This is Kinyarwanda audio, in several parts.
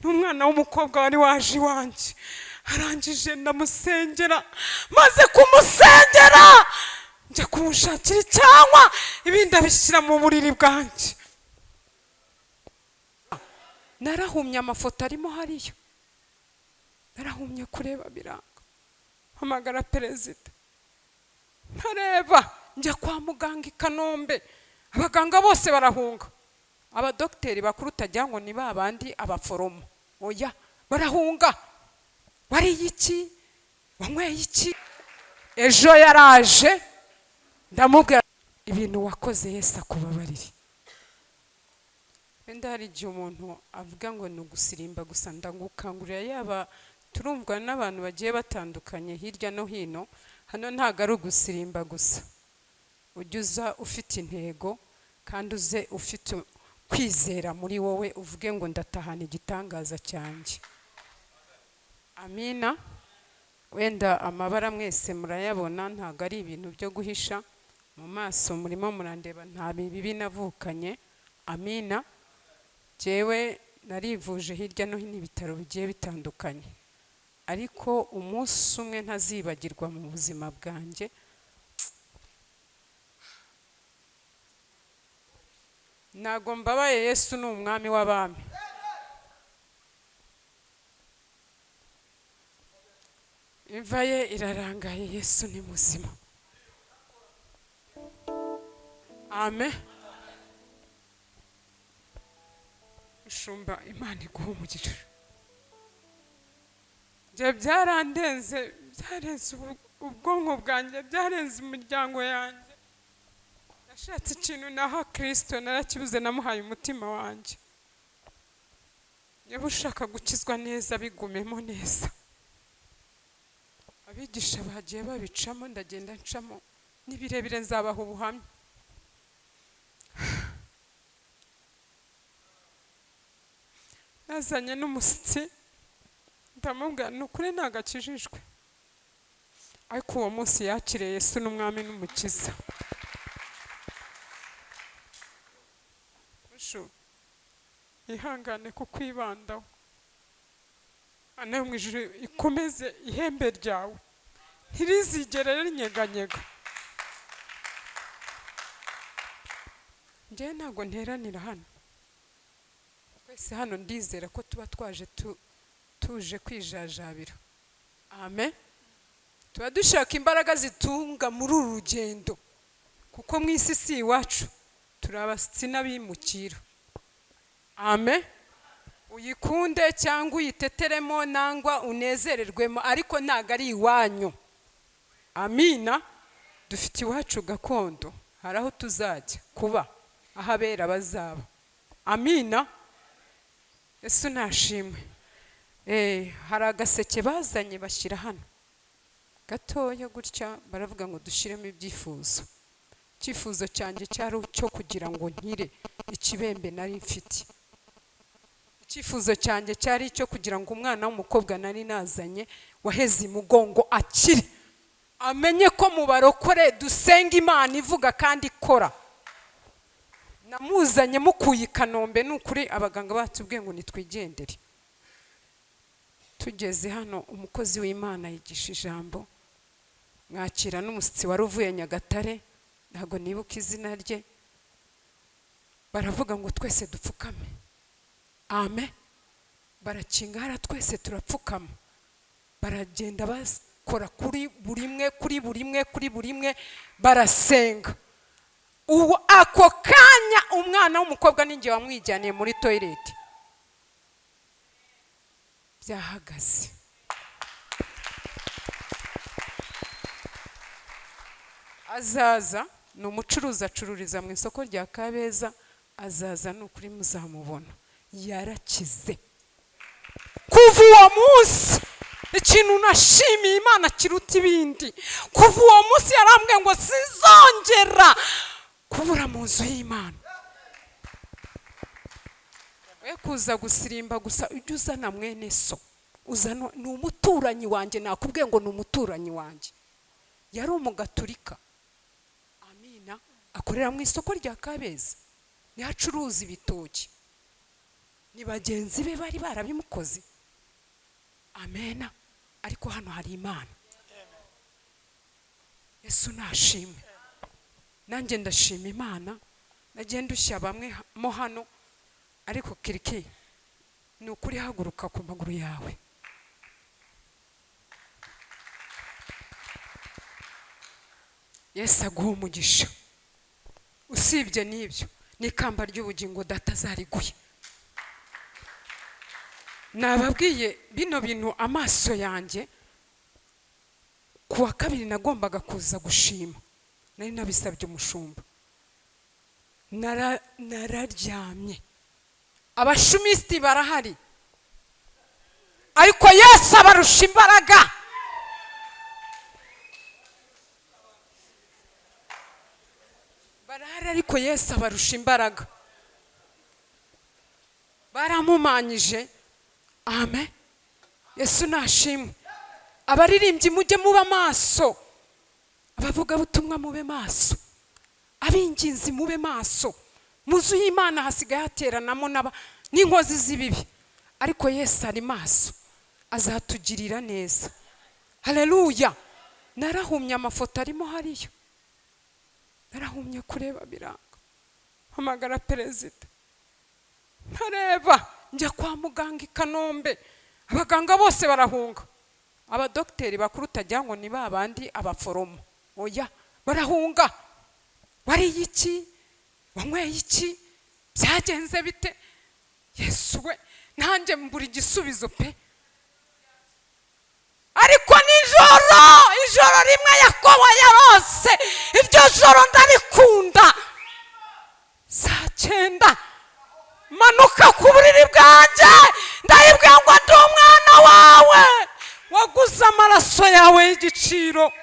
n'umwana w'umukobwa wari waje iwanjye, arangije ndamusengera, maze kumusengera njya kumushakira cyangwa ibindi abishyira mu buriri bwanjye. Narahumye, amafoto arimo hariyo, narahumye kureba biranga, hamagara perezida ntareba, njya kwa muganga i Kanombe, abaganga bose barahunga, abadokiteri bakuru utajya ngo ni babandi abaforomo, oya barahunga. Wariye iki? Wanyweye iki? Ejo yaraje ndamubwira ibintu wakoze Yesu akubabarire. Wenda hari igihe umuntu avuga ngo ni ugusirimba gusa, ndagukangurira, yaba turumvwa n'abantu bagiye batandukanye hirya no hino, hano ntago ari ugusirimba gusa, ujye uza ufite intego kandi uze ufite kwizera muri wowe, uvuge ngo ndatahana igitangaza cyanjye. Amina. Wenda amabara mwese murayabona, ntago ari ibintu byo guhisha mu maso, murimo murandeba, nta bibi navukanye. Amina. Jewe narivuje hirya no hino ibitaro bigiye bitandukanye, ariko umunsi umwe ntazibagirwa mu buzima bwanjye, nago mbabaye Yesu ni umwami w'abami. Imva ye irarangaye, Yesu ni muzima. Amen. Shumba, Imana iguha umugisha. Je byarandenze, byarenze ubwonko bwanjye, byarenze imiryango yanjye. Nashatse ikintu naha Kristo, narakibuze, namuhaye umutima wanjye. Niba ushaka gukizwa neza, bigumemo neza. Abigisha bagiye babicamo, ndagenda ncamo, nibirebire nzabaha ubuhamya. Nazanye n'umusitsi, ndamubwira nukuri ntagakijijwe, ariko uwo munsi yakiriye Yesu n'umwami n'umukiza. Ihangane kukwibandaho, anayo mu ijuru ikomeze ihembe ryawe ntirizigere rinyeganyega. Njye ntago nteranira hano, twese hano ndizera ko tuba twaje tuje kwijajabira. Amen. Tuba dushaka imbaraga zitunga muri uru rugendo, kuko mu isi si iwacu, turi abasitsi n'abimukira. Amen. Uyikunde cyangwa uyiteteremo nangwa unezererwemo, ariko ntago ari iwanyu. Amina. Dufite iwacu gakondo, hari aho tuzajya kuba, aho abera bazaba. Amina. Yesu nashimwe. Hari agaseke bazanye bashyira hano gatoya gutya, baravuga ngo dushyiremo ibyifuzo. Icyifuzo cyanjye cyari cyo kugira ngo nkire ikibembe nari mfite. Icyifuzo cyanjye cyari cyo kugira ngo umwana w'umukobwa nari nazanye waheze imugongo akire, amenye ko mu barokore dusenga Imana ivuga kandi ikora. Namuzanye mukuye i Kanombe, nukuri abaganga batubwiye ngo nitwigendere. Tugeze hano, umukozi w'Imana yigisha ijambo, mwakira n'umusitsi wari uvuye Nyagatare, ntago nibuka izina rye, baravuga ngo twese dupfukame. Amen. Barakingara, twese turapfukama, baragenda bakora kuri buri mwe, barasenga. Uwo ako kanya umwana w'umukobwa ninjye wamwijyaniye muri toilet, byahagaze. Azaza ni umucuruzi, acururiza mu isoko rya Kabeza, azaza nukuri muzamubona, yarakize. Kuva uwo munsi ikintu nashimiye Imana kiruta ibindi, kuva uwo munsi yarambwiye ngo sizongera kubura mu nzu y'Imana. We kuza gusirimba gusa, ujye uzana mwene so, uzana ni umuturanyi wanjye, nakubwiye ngo ni umuturanyi wanjye, yari umugaturika. Amina. Akorera mu isoko rya Kabeza, niho acuruza ibitoki. ni bagenzi be bari barabimukoze. Amena. Ariko hano hari Imana. Yesu nashimwe. Nanjye ndashima Imana. Nagiye ndushya bamwe mo hano, ariko Kiriki ni ukuri haguruka ku maguru yawe. Yesu aguha umugisha. Usibye n'ibyo, n'ikamba ry'ubugingo data zariguye. Nababwiye bino bintu amaso yanjye, kuwa kabiri nagombaga kuza gushima. Nari nabisabye umushumba. Nararyamye. Abashumisti barahari, ariko Yesu abarusha imbaraga. Barahari ariko Yesu abarusha imbaraga. Baramumanyije. Amen. Yesu nashimwe. Abaririmbyi mujye muba maso. Abavuga butumwa mube maso. Abinginzi mube maso. Muzu y'Imana hasigaye hateranamo n'inkozi z'ibibi, ariko Yesu ari maso, azatugirira neza. Haleluya. Narahumye amafoto arimo hariyo. Narahumye kureba biranga. Hamagara perezida. Ntareba, njya kwa muganga I Kanombe. Abaganga bose barahunga. Abadokiteri bakuru utagira ngo ni babandi abaforomo. Oya, barahunga. Wariye iki? Wanyweye iki? Byagenze bite? Yesu we, nanjye mbura igisubizo pe. Ariko ijoro rimwe Yakobo yarose, iryo joro ndarikunda. Saa 9 manuka ku buriri bwanjye, ndayibwira ngo ndi umwana wawe waguze amaraso yawe y'igiciro,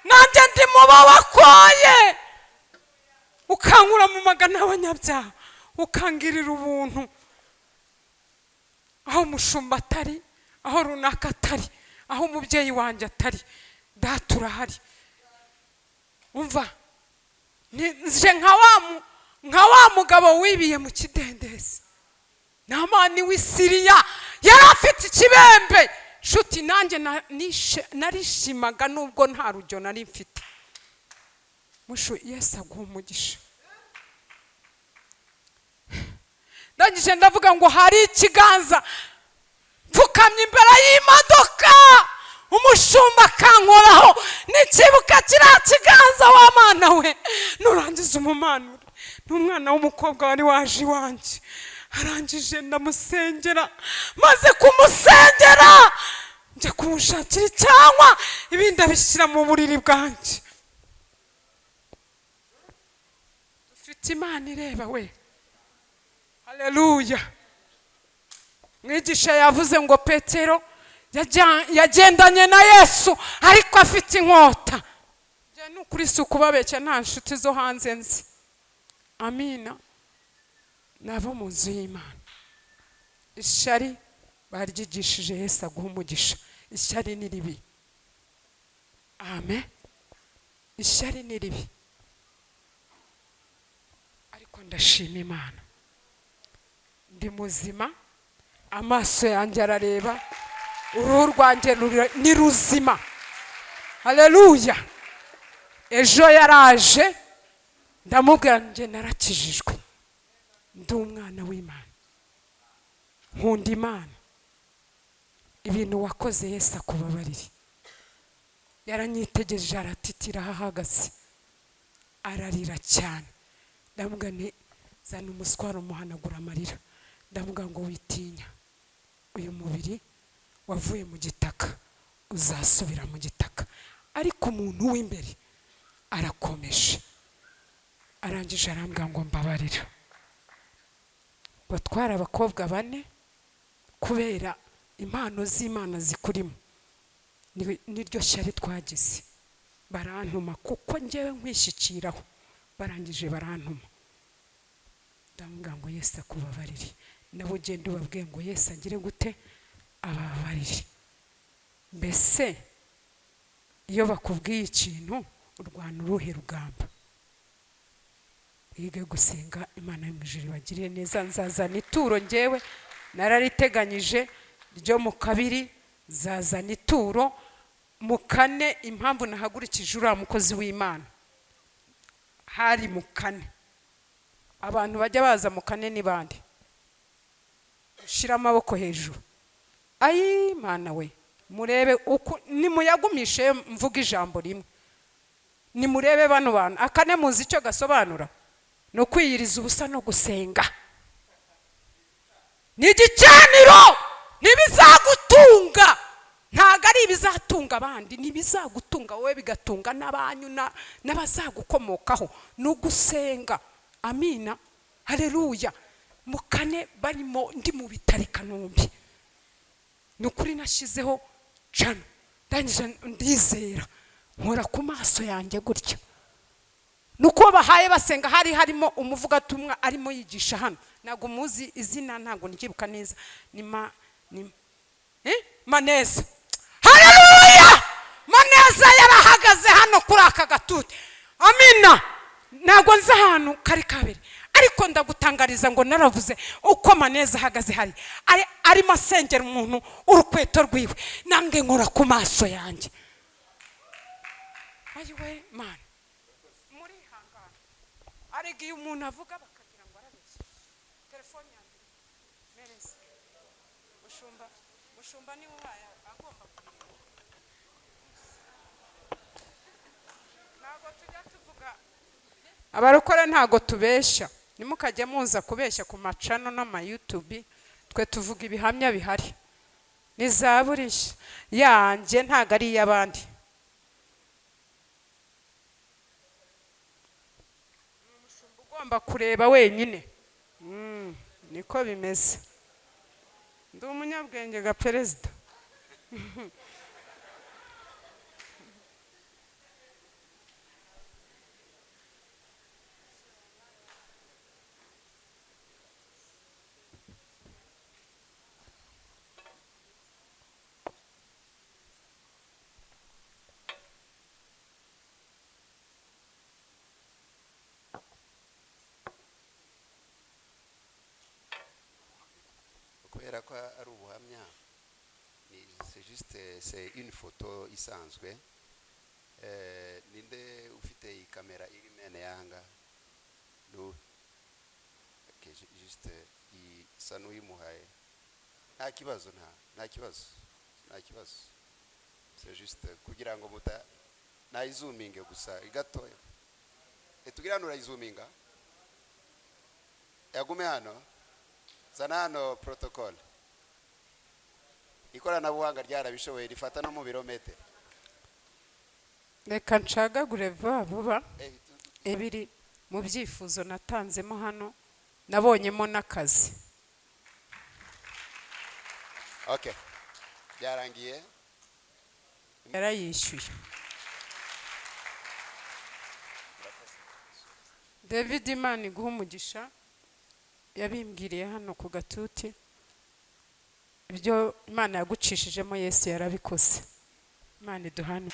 nanjye ndi mubo wakoye, ukankura mu magana y'abanyabyaha, ukangirira ubuntu. Aho umushumba atari, aho runaka atari, aho umubyeyi wanjye atari, data urahari. Umva, nje nka wa mugabo wibiye mu kidendezi. Namani w'i Siriya yari afite ikibembe. Shuti nanjye narishimaga nubwo nta rujyo nari mfite. Mushu Yesu aguha umugisha. Ndangije ndavuga ngo hari ikiganza pfukamye imbere y'imodoka, umushumba kankoraho, n'ikibuka kiriya kiganza wa mana we, nurangiza umumanure. N'umwana w'umukobwa wari waje iwanjye, arangije ndamusengera, maze kumusengera njya kumushakira icyanywa, ibindi abishyira mu buriri bwanjye. Dufite Imana ireba we. Haleluya. Mwigisha yavuze ngo Petero yagendanye na Yesu ariko afite inkota. Je n'ukuri sukubabeshya, nta nshuti zo hanze nzi. Amina. Nabo mu nzu y'Imana. Ishari baryigishije Yesu aguha umugisha. Ishari ni ribi. Amen. Ishari ni ribi. Ariko ndashima Imana. Ndi muzima, amaso yanjye arareba, uruhu rwanjye ni ruzima. Haleluya. Ejo yaraje, ndamubwira nje narakijijwe, ndi umwana w'Imana, nkunda Imana. Ibintu wakoze Yesu akubabarire. Yaranyitegereje aratitira ahagaze, ararira cyane. Ndamubwira nti zana umuswaro umuhanagura amarira. Ndamubwira ngo witinya, uyu mubiri wavuye mu gitaka uzasubira mu gitaka, ariko umuntu w'imbere arakomeje. Arangije arambwira ngo mbabarira. Batwara abakobwa 4 kubera impano z'Imana zikurimo. Niryo shyari twagize. Barantuma kuko ngewe nkwishyikiraho. Barangije barantuma. Ndamubwira ngo Yesu akubabarire. Nabo ugende ubabwiye ngo Yesu agire gute? Ababarire. Mbese iyo bakubwiye ikintu urwana uruhe rugamba? yige gusenga. Imana yo mu ijuru ibagiriye neza. Nzazana ituro ngewe narariteganyije ryo mu kabiri, zazana ituro mu kane. Impamvu nahagurikije uriya mukozi w'Imana hari mu kane. Abantu bajya baza mu kane ni bande? Shira amaboko hejuru. Ayi Mana we, murebe uko nimuyagumishe mvuga ijambo rimwe. Nimurebe bano bantu. Akane muzi icyo gasobanura? No kwiyiriza ubusa no gusenga. Ni igicaniro, ntibizagutunga. Ntago ari ibizatunga abandi, nibizagutunga wowe, bigatunga n'abanyu n'abazagukomokaho. No gusenga. Amina, haleluya. Mukane barimo ndi mu bitari Kanombe. Nukuri nashizeho cano, ndangije ndizera, nkora ku maso yanjye gutyo. Nuko bahaye basenga, hari harimo umuvugatumwa arimo yigisha hano. Nago muzi izina, ntago nkibuka neza. Maneza. Haleluya! Maneza yarahagaze hano kuri aka gatuti. Amina. Nago nza hano kari kabiri. Ariko ndagutangariza ngo naravuze uko Maneza ahagaze hari ari masengera umuntu urukweto rwiwe, nange nkora ku maso yanjye. Ayiwe Mana, muri hangana arigiye umuntu avuga bakagira ngo arabeshya. Telefone yanjye mereza. Mushumba ni uwaye agomba kubireba. Ntago tujya tuvuga abarokore, ntago tubeshya. Nimukajya muza kubeshya ku macano n'ama YouTube. Twe tuvuga ibihamya bihari. Ni zaburi yanjye, ntago ari y'abandi. Umushumba ugomba kureba wenyine. Niko bimeze. Ndi umunyabwenge ga perezida. Kubera ko ari ubuhamya, c'est une photo isanzwe. Ninde ufite iyi kamera iri mene yanga? No. Okay, juste isa n'uyimuhaye. Nta kibazo. C'est juste kugira ngo muta nayizuminge gusa igatoya. Tugira nurayizuminga? Yagume hano. Zana hano protocol. Ikoranabuhanga ryarabishoboye, rifata no mu birometero. Reka ncagagure vuba ebiri mu byifuzo natanzemo hano, nabonyemo n'akazi. Okay. Byarangiye. Yarayishyuye. David Imana iguha umugisha. Yabimbwiriye hano ku gatuti. Ibyo Imana yagucishijemo Yesu yarabikoze. Imana iduhane.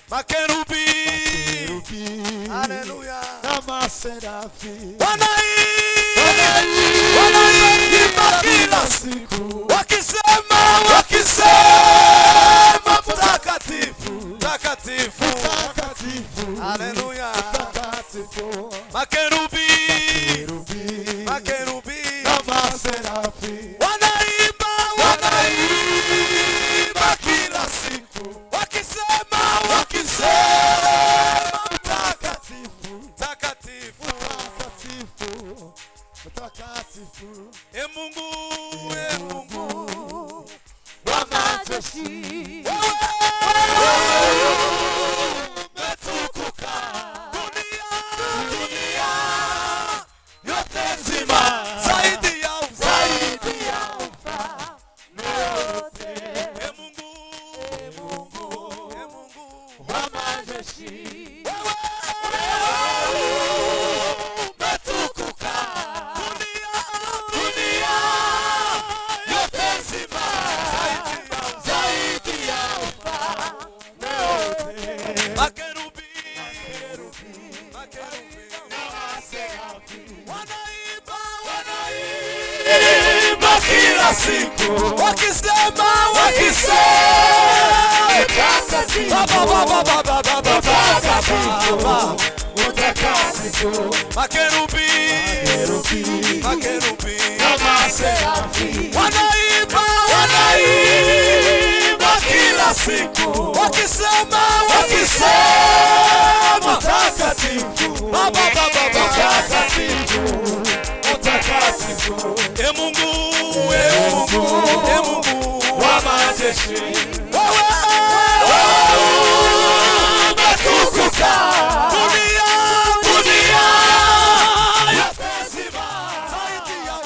Makerubi, haleluya, kama serafi, wanaimba kila siku, wakisema mtakatifu, mtakatifu, haleluya, makerubi, kama serafi, wanaimba kila siku, wakisema mtakatifu, Mungu wa majeshi, umetukuka dunia kila siku wakisema makerubi na maserafi wanaimba kila siku wakisema mtakatifu mtakatifu e Mungu wa majeshi wewe umetukuka dunia yatazima zaidi ya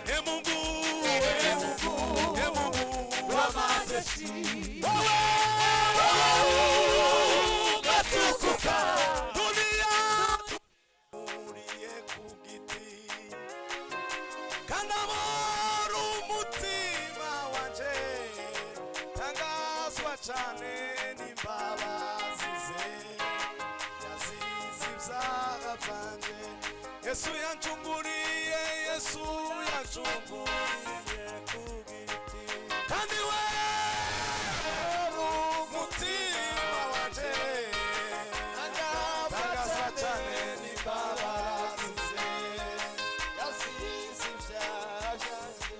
e Mungu wa majeshi wewe umetukuka dunia uriye kugiti kanamora umutima wanje tangazwa cyane n'imbabazi ze yazize ibyaha byanjye Yesu yancunguriye ku giti kandi we umutima wanje tangazwa cyane n'imbabazi ze yazize ibyaha byanjye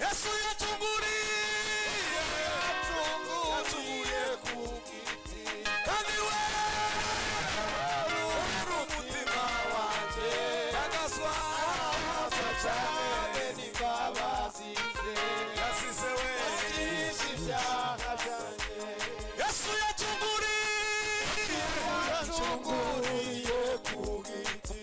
Yesu yancunguriye ku giti kandi we umutima wanje tangazwa cyane n'imbabazi ze yazize we ibyaha byanjye Yesu yancunguriye ku giti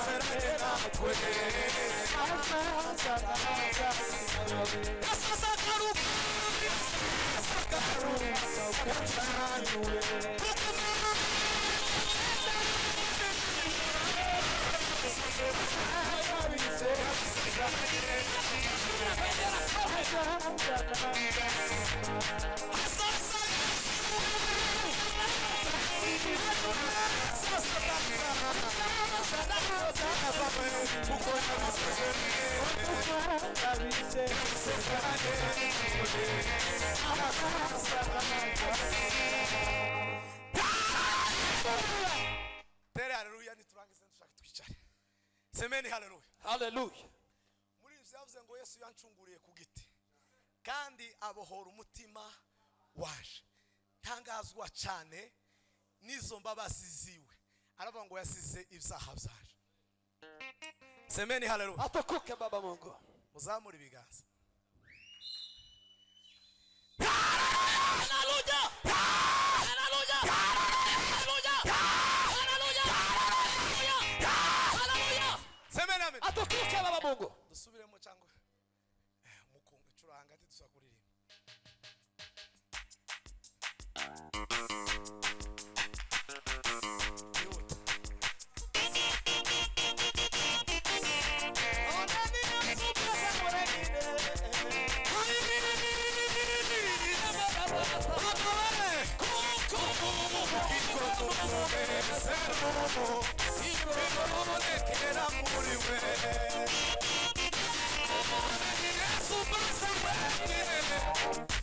yasezeranye natwe yasazagaruka yasazagaruka tere haleluya niturangize dushaka twicare semeni haleluya Hallelujah. muri ivyo yavuze ngo Yesu yancunguriye ku giti kandi abohora umutima waje ntangazwa cyane nizo mbabazi ziwe aravuga ngo yasize ibyaha byaje semeni haleluya Atukuke Baba Mungu. muzamura ibiganza Hallelujah. Hallelujah. Hallelujah. Hallelujah. Hallelujah. semeni amen Atukuke Baba Mungu. dusubiremo cyangwa mukunga curanga ati dusakuririmba Yesu basa wewe